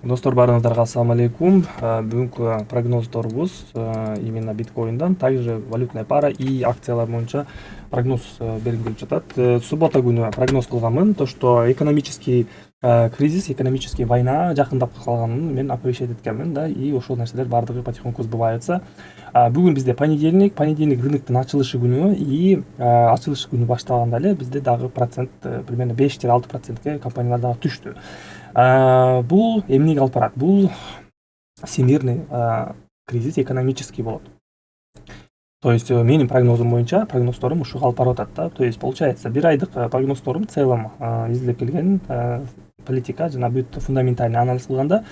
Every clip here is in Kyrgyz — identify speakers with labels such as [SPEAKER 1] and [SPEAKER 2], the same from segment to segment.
[SPEAKER 1] Достор барыңыздарга ассаламу алейкум. Бүгүнкү прогнозторубуз именно биткоиндан, также валютная пара и акциялар боюнча прогноз бергим келип жатат. Суббота күнү прогноз кылганмын, то что экономический кризис, экономический война жакындап калганын мен оповещать эткенмин да, и ошол нерселер баардыгы потихоньку сбываются. Бүгүн бизде понедельник рыноктун ачылышы күнү, и ачылыш күнү башталганда эле бизде дагы процент примерно 5-6%ке компаниялар дагы түштү. Бул эмнеге алып барат? Бул всемирный кризис экономический болот. То есть менин прогнозум боюнча, прогнозторум ушуга алып барып атат да. То есть получается, бир айдык прогнозторум в целом изилдеп келген политика жана бүт фундаментальный анализ кылганда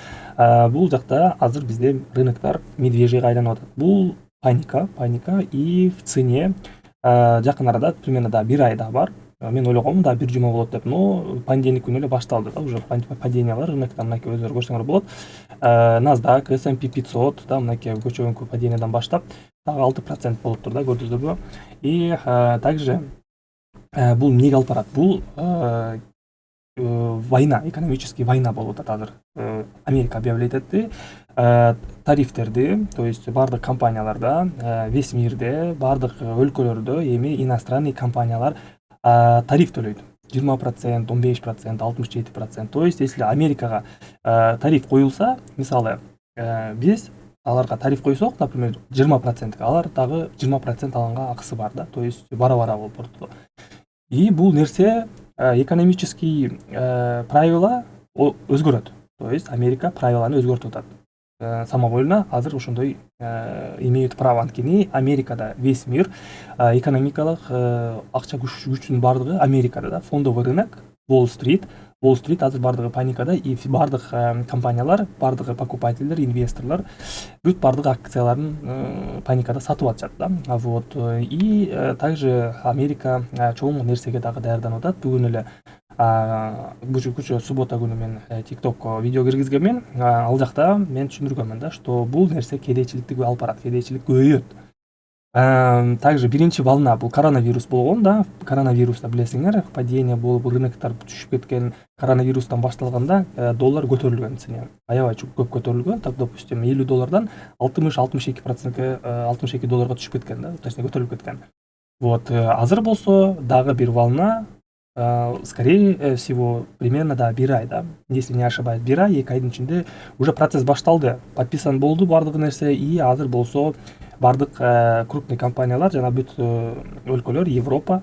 [SPEAKER 1] бул жакта азыр бизде рыноктор медвежьйге айланып атат. Бул паника и в цене жакын арада примерно да бир ай да бар. Мен ойлогонмун да бир жума болот деп, но понедельник күнү эле башталды да, уже падениялар рынокто мынакей өздөрү көрсөңөр болот. NASDAQ, S&P 500 да мынакей көчөгөнкү падениядан баштап дагы 6% болуптур да, көрдүңүздөрбү? И также бул эмнеге алып барат? Бул война, экономический война болуп атат азыр. Америка объявлять этти тарифтерди, то есть бардык компанияларда, весь мирде, бардык өлкөлөрдө эми иностранный компаниялар тариф төлөйт. 20%, 15%, 67%. То есть, если Америкага тариф коюлса, мисалы, биз аларга тариф койсок, например, 20%, алар дагы 20% алганга акысы бар да. То есть, бара-бара болуп барат. И бул нерсе экономический правила өзгөрөт. То есть, Америка правиланы өзгөртүп атат. Самовольно азыр ошондой имеют право, анткени Америкада весь мир экономикалык акча күчүнүн бардыгы Америкада да. Фондовый рынок, Уолл-стрит азыр бардыгы паникада, и бардык компаниялар, бардыгы покупательдер, инвесторлор бүт бардык акцияларын паникада сатып атышат да. Вот. И также Америка чоң нерсеге дагы даярданып атат. Бүгүн эле күчө суббота күнү мен TikTokко видео киргизгенмин. Ал жакта мен түшүндүргөнмүн да, что бул нерсе кедейчиликти алып барат, кедейчилик көбөйөт. Также биринчи волна бул коронавирус болгон да. Коронавируста билесиңер, падение болуп, рыноктор түшүп кеткен. Коронавирустан башталганда доллар көтөрүлгөн цене. Аябай көп көтөрүлгөн. Так, допустим, $50 60-62%, $62 түшүп кеткен да, точнее көтөрүлүп кеткен. Вот, азыр болсо дагы бир волна, скорее всего, примерно да, бир ай да, если не ошибаюсь, бир ай, 2 айдын ичинде уже процесс башталды, подписан болду бардык нерсе, и азыр болсо бардык крупный компаниялар жана бүт өлкөлөр, Европа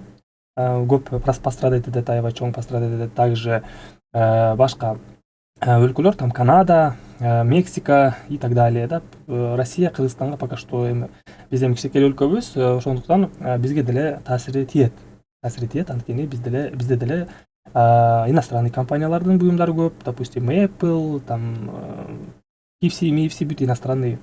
[SPEAKER 1] көп пострадать этет, аябай чоң пострадать этет. Также башка өлкөлөр, там Канада, Мексика и так далее да. Россия, Кыргызстанга пока что биз эми кичинекей өлкөбүз, ошондуктан бизге деле таасири тиет, анткени бизде деле иностранный компаниялардын буюмдары көп, допустим, Apple, там KFC, бүт иностранный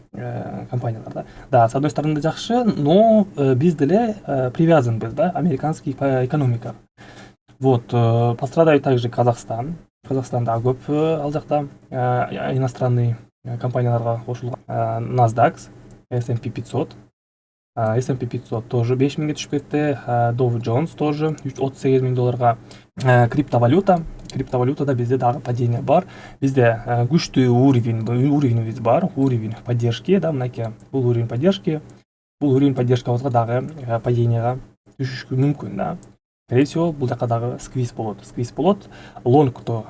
[SPEAKER 1] компаниялар да. Да, с одной стороны жакшы, но биз деле привязанбыз да, американский экономика. Вот, пострадает также Казахстан. Казахстанда көп ал жакта иностранный компанияларга кошулган. NASDAQ, S&P 500. S&P 500 тоже 5000 түшүп кетти. Dow Jones тоже $38,000. Криптовалютада бизде дагы падение бар. Бизде күчтүү уровеньибиз бар, уровень поддержки да, мынакей. Бул уровень поддержкабызга дагы паденияга түшүшкү мүмкүн да. Скорее всего, бул жака дагы сквиз болот. Лонгто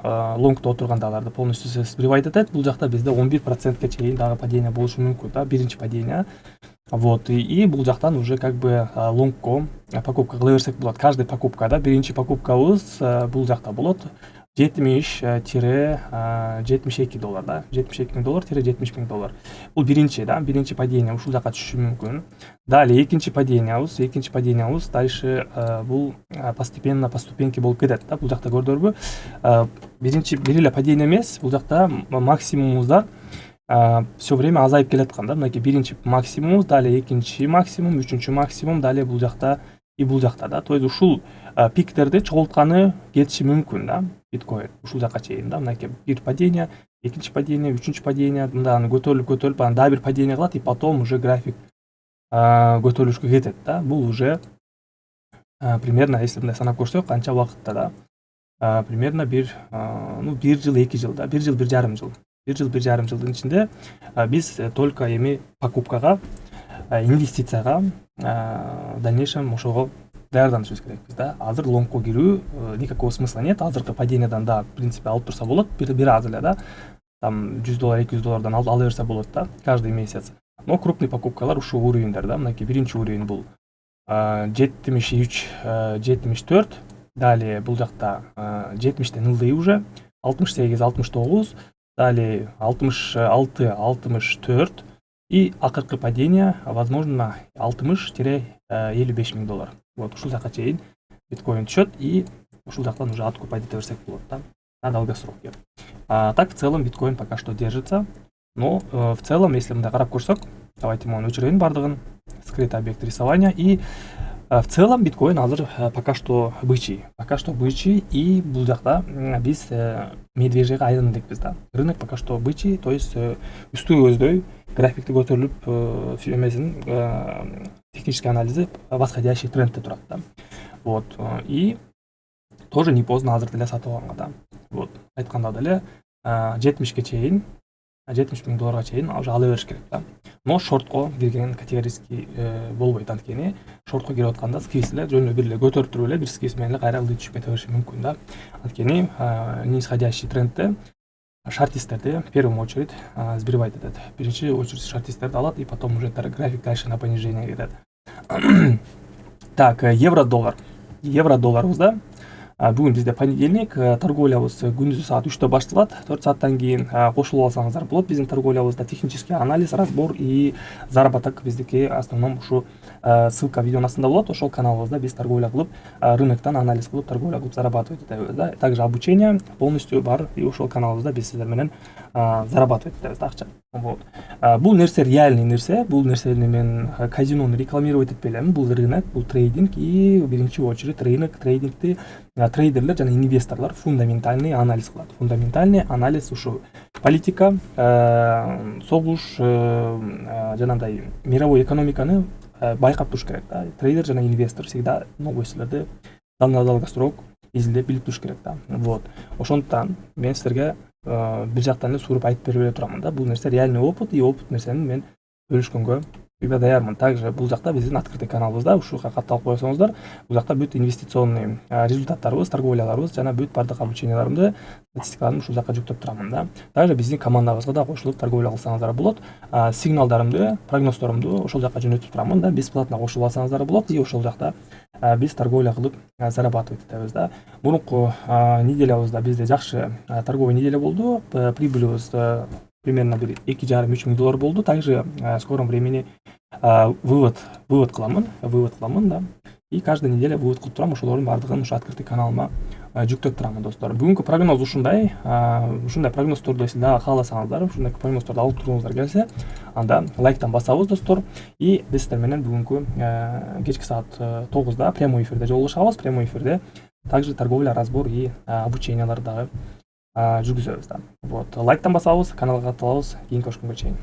[SPEAKER 1] отургандагыларды полностью сбривать этет. Бул жакта бизде 11%ке чейин дагы падение болушу мүмкүн да, биринчи падение. Вот, и бул жактан уже как бы лонгко покупка кыла берсек болот. Каждый покупка да, биринчи покупкабыз бул жакта болот $70-$72 да, $72,000-$70,000. Бул биринчи падение ушул жака түшүшү мүмкүн. Далее экинчи падениябыз дальше бул постепенно по ступеньке болуп кетет да. Бул жакта көрдүңөрбү? Бир эле падение эмес, бул жакта максимумубуздар все время азайып келаткан да. Мынакей биринчи максимумубуз, далее экинчи максимум, үчүнчү максимум, далее бул жакта и бул жакта да. То есть ушул пиктерди чогултканы кетиши мүмкүн да, биткоин ушул жака чейин да. Мынакей бир падение, экинчи падение, үчүнчү падение, мындай көтөрүлүп анан дагы бир падение кылат, и потом уже график көтөрүлүшкө кетет да. Бул уже примерно, если мындай санап көрсөк, канча убакытта да, примерно бир жыл, 2 жыл да, 1 жыл, 1,5 жыл 1 жарым жылдын ичинде биз только эми покупкага, инвестицияга в дальнейшем ошого даярданышыбыз керекпиз да. Азыр лонгко кирүү никакого смысла нет. Азыркы падениядан да в принципе алып турса болот, бир аз эле да. Там $100, $200 ала берсе болот да каждый месяц. Но крупный покупкалар ушул уровеньдер да. Мынакей биринчи уровень бул 73, 74. Далее бул жакта 70тен ылдый уже 68, 69. Далее 66, 64. И акыркы падение возможно 60-55 миң доллар. Вот ушул жака чейин биткоин түшөт и ушул жактан уже откуп айта берсек болот да, на долгосроке. Так в целом биткоин пока что держится, но в целом, если мындай карап көрсөк, давайте мы өчүрөйүн бардыгын, скрытый объект рисования, и в целом биткоин азыр пока что бычий, и бул жакта биз медвежьеге айландыкпыз да. Рынок пока что бычий, то есть үстү көздөй графикти көтөрүлүп эмесин технический анализи восходящий трендте турат да. Вот, и тоже не поздно азыр деле сатып алганга да. Вот, айтканда деле 70 чейин, 70 миң долларга чейин уже ала бериш керек да. Но шортко кирген категорический болбойт, анткени шортко кирип атканда сквиз эле жөн эле бир эле көтөрүп туруп эле бир сквиз менен эле кайра ылдый түшүп кете бериши мүмкүн да. Анткени нисходящий трендте шартистерди в первую очередь сбривать этет. Биринчи очередь шартистерди алат, и потом уже график дальше на понижение кетет. Так, евро-доллар. Евро-долларыбызда бүгүн бизде понедельник, торговлябыз күндүзү саат 3-тө башталат. 4 сааттан кийин кошулуп алсаңыздар болот. Биздин торговлябызда технический анализ, разбор и заработок биздики основном ушу ссылка видеонун астында болот. Ошол каналыбызда биз торговля кылып, рыноктон анализ кылып, торговля кылып зарабатывать этебиз да. Также обучение полностью бар, и ошол каналыбызда биз сиздер менен зарабатывать этебиз да акча. Вот. Бул нерсе реальный нерсе, бул нерсени мен казинону рекламировать этпей элем. Бул рынок, бул трейдинг, и биринчи очередь рынок, трейдингти трейдерлер жана инвесторлор фундаментальный анализ кылат. Фундаментальный анализ ушу политика, согуш, жанагындай мировой экономиканы байкап туруш керек да. Трейдер жана инвестор всегда новостьлерди на долгосрок изилдеп билип туруш керек да. Вот. Ошондуктан мен силерге бир жактан эле сууруп айтып бере турамын да. Бул нерсе реальный опыт, и опыт нерсени мен бөлүшкөнгө всегда даярмын. Также бул жакта биздин открытый каналыбызда ушуга катталып койсоңуздар, бул жакта бүт инвестиционный результаттарыбыз, торговляларыбыз жана бүт бардык обученияларымды, статистикаларымды ушул жака жүктөп турамын да. Также биздин командабызга да кошулуп торговля кылсаңыздар болот. Сигналдарымды, прогноздорумду ошол жака жөнөтүп турамын да. Бесплатно кошулуп алсаңыздар болот, и ошол жакта биз торговля кылып зарабатывать этебиз да. Мурунку неделябызда бизде жакшы торговый неделя болду. Прибылыбыз примерно 2,5-3 миң доллар болду. Также в скором времени вывод кыламын да. И каждая неделя вывод кылып турам, ошолордун бардыгын ушу открытый каналыма жүктөп турамын достор. Бүгүнкү прогноз ушундай прогноздорду если дагы кааласаңыздар, ушундай прогноздорду алып тургуңуздар келсе, анда лайктан басабыз достор. И биз сиздер менен бүгүнкү кечки саат 9-да прямой эфирде жолугушабыз. Прямой эфирде также торговля, разбор и обученияларды дагы жүргүзөбүз да. Вот, лайктан басабыз, каналга катталабыз. Кийинки көрүшкөнгө чейин.